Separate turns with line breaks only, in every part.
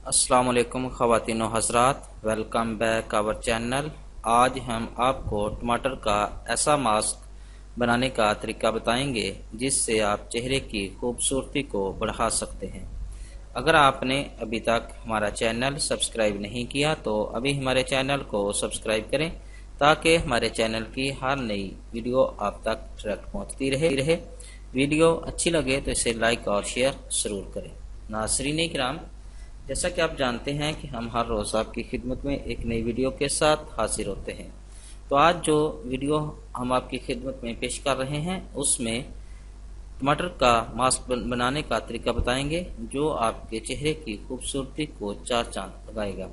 अस्सलाम वालेकुम ख़वातीन व हज़रात, वेलकम बैक आवर चैनल। आज हम आपको टमाटर का ऐसा मास्क बनाने का तरीका बताएंगे जिससे आप चेहरे की खूबसूरती को बढ़ा सकते हैं। अगर आपने अभी तक हमारा चैनल सब्सक्राइब नहीं किया तो अभी हमारे चैनल को सब्सक्राइब करें ताकि हमारे चैनल की हर नई वीडियो आप तक डायरेक्ट पहुँचती रहे। वीडियो अच्छी लगे तो इसे लाइक और शेयर ज़रूर करें। नाज़रीन इकराम, जैसा कि आप जानते हैं कि हम हर रोज़ आपकी खिदमत में एक नई वीडियो के साथ हाजिर होते हैं। तो आज जो वीडियो हम आपकी खिदमत में पेश कर रहे हैं उसमें टमाटर का मास्क बनाने का तरीका बताएंगे जो आपके चेहरे की खूबसूरती को चार चांद लगाएगा।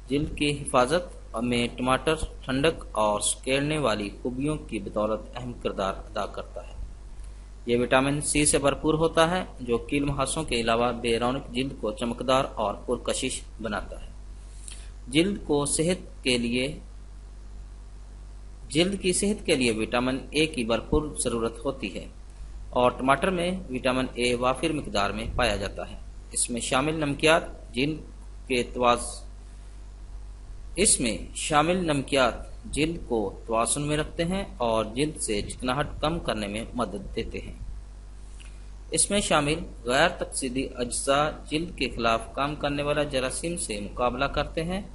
जिल्द की हिफाजत में टमाटर ठंडक और सुखेड़ने वाली खूबियों की बदौलत अहम किरदार अदा करता है। ये विटामिन सी से भरपूर होता है जो कील मुहासों के अलावा बेरौनक जिल्द को चमकदार और पुरकशिश बनाता है। जिल्द की सेहत के लिए विटामिन ए की भरपूर ज़रूरत होती है और टमाटर में विटामिन ए वाफिर मिकदार में पाया जाता है। इसमें शामिल नमकियात जिल्द को तवाज़ुन में रखते हैं और जिल्द से चिकनाहट कम करने में मदद देते हैं। इसमें शामिल गैर तकसीदी अज्जा जिल्द के खिलाफ काम करने वाला जरासीम से मुकाबला करते हैं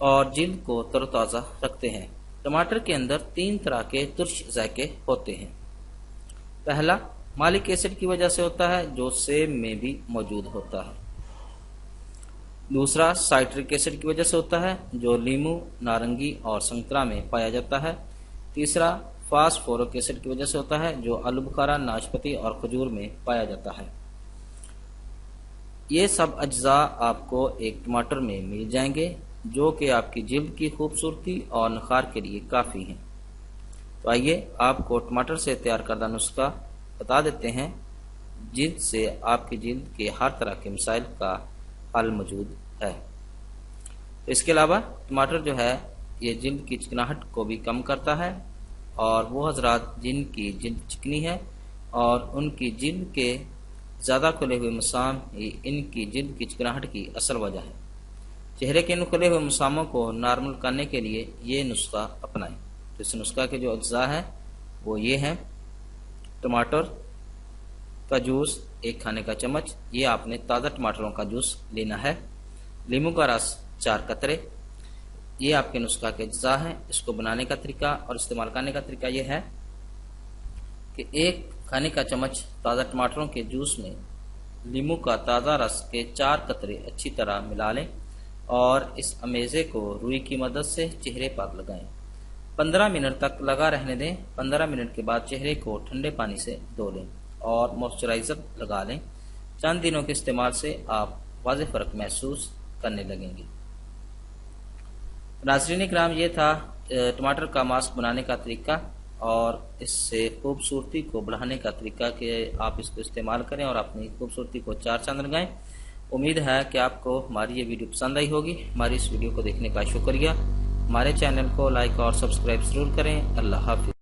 और जिल्द को तरोताज़ा रखते हैं। टमाटर के अंदर 3 तरह के तुर्श जायके होते हैं। पहला मालिक एसिड की वजह से होता है जो सेब में भी मौजूद होता है। दूसरा साइट्रिक एसिड की वजह से होता है जो लीमू, नारंगी और संतरा में पाया जाता है। तीसरा फास्फोरिक एसिड की वजह से होता है जो आलू बुखारा, नाशपाती और खजूर में पाया जाता है। ये सब अज्जा आपको एक टमाटर में मिल जाएंगे जो कि आपकी जिल्द की खूबसूरती और निखार के लिए काफ़ी हैं। तो आइए आपको टमाटर से तैयार करदा नुस्खा बता देते हैं जिससे आपकी जिल्द के हर तरह के मसाइल का हल मौजूद है। तो इसके अलावा टमाटर जो है ये जिल्द की चिकनाहट को भी कम करता है और वो हजरात जिनकी जिल्द चिकनी है और उनकी जिल्द के ज़्यादा खुले हुए मसाम इनकी जिल्द की चिकनाहट की असल वजह है। चेहरे के इन खुले हुए मसामों को नॉर्मल करने के लिए ये नुस्खा अपनाएं। तो इस नुस्खा के जो अज्जा है वो ये हैं: टमाटर का जूस 1 खाने का चम्मच, ये आपने ताज़ा टमाटरों का जूस लेना है। नींबू का रस 4 कतरे, ये आपके नुस्खा के अज्जा हैं। इसको बनाने का तरीका और इस्तेमाल करने का तरीका ये है कि 1 खाने का चम्मच ताज़ा टमाटरों के जूस में नींबू का ताज़ा रस के 4 कतरे अच्छी तरह मिला लें और इस अमेज़े को रुई की मदद से चेहरे पर लगाएं। 15 मिनट तक लगा रहने दें। 15 मिनट के बाद चेहरे को ठंडे पानी से धो लें और मॉइस्चराइज़र लगा लें। चंद दिनों के इस्तेमाल से आप वाज़ेह फ़र्क महसूस करने लगेंगे। नाज़रीन इकराम, ये था टमाटर का मास्क बनाने का तरीका और इससे खूबसूरती को बढ़ाने का तरीका कि आप इसको इस्तेमाल करें और अपनी खूबसूरती को 4 चांद लगाएं। उम्मीद है कि आपको हमारी ये वीडियो पसंद आई होगी। हमारी इस वीडियो को देखने का शुक्रिया। हमारे चैनल को लाइक और सब्सक्राइब ज़रूर करें। अल्लाह हाफ़िज़।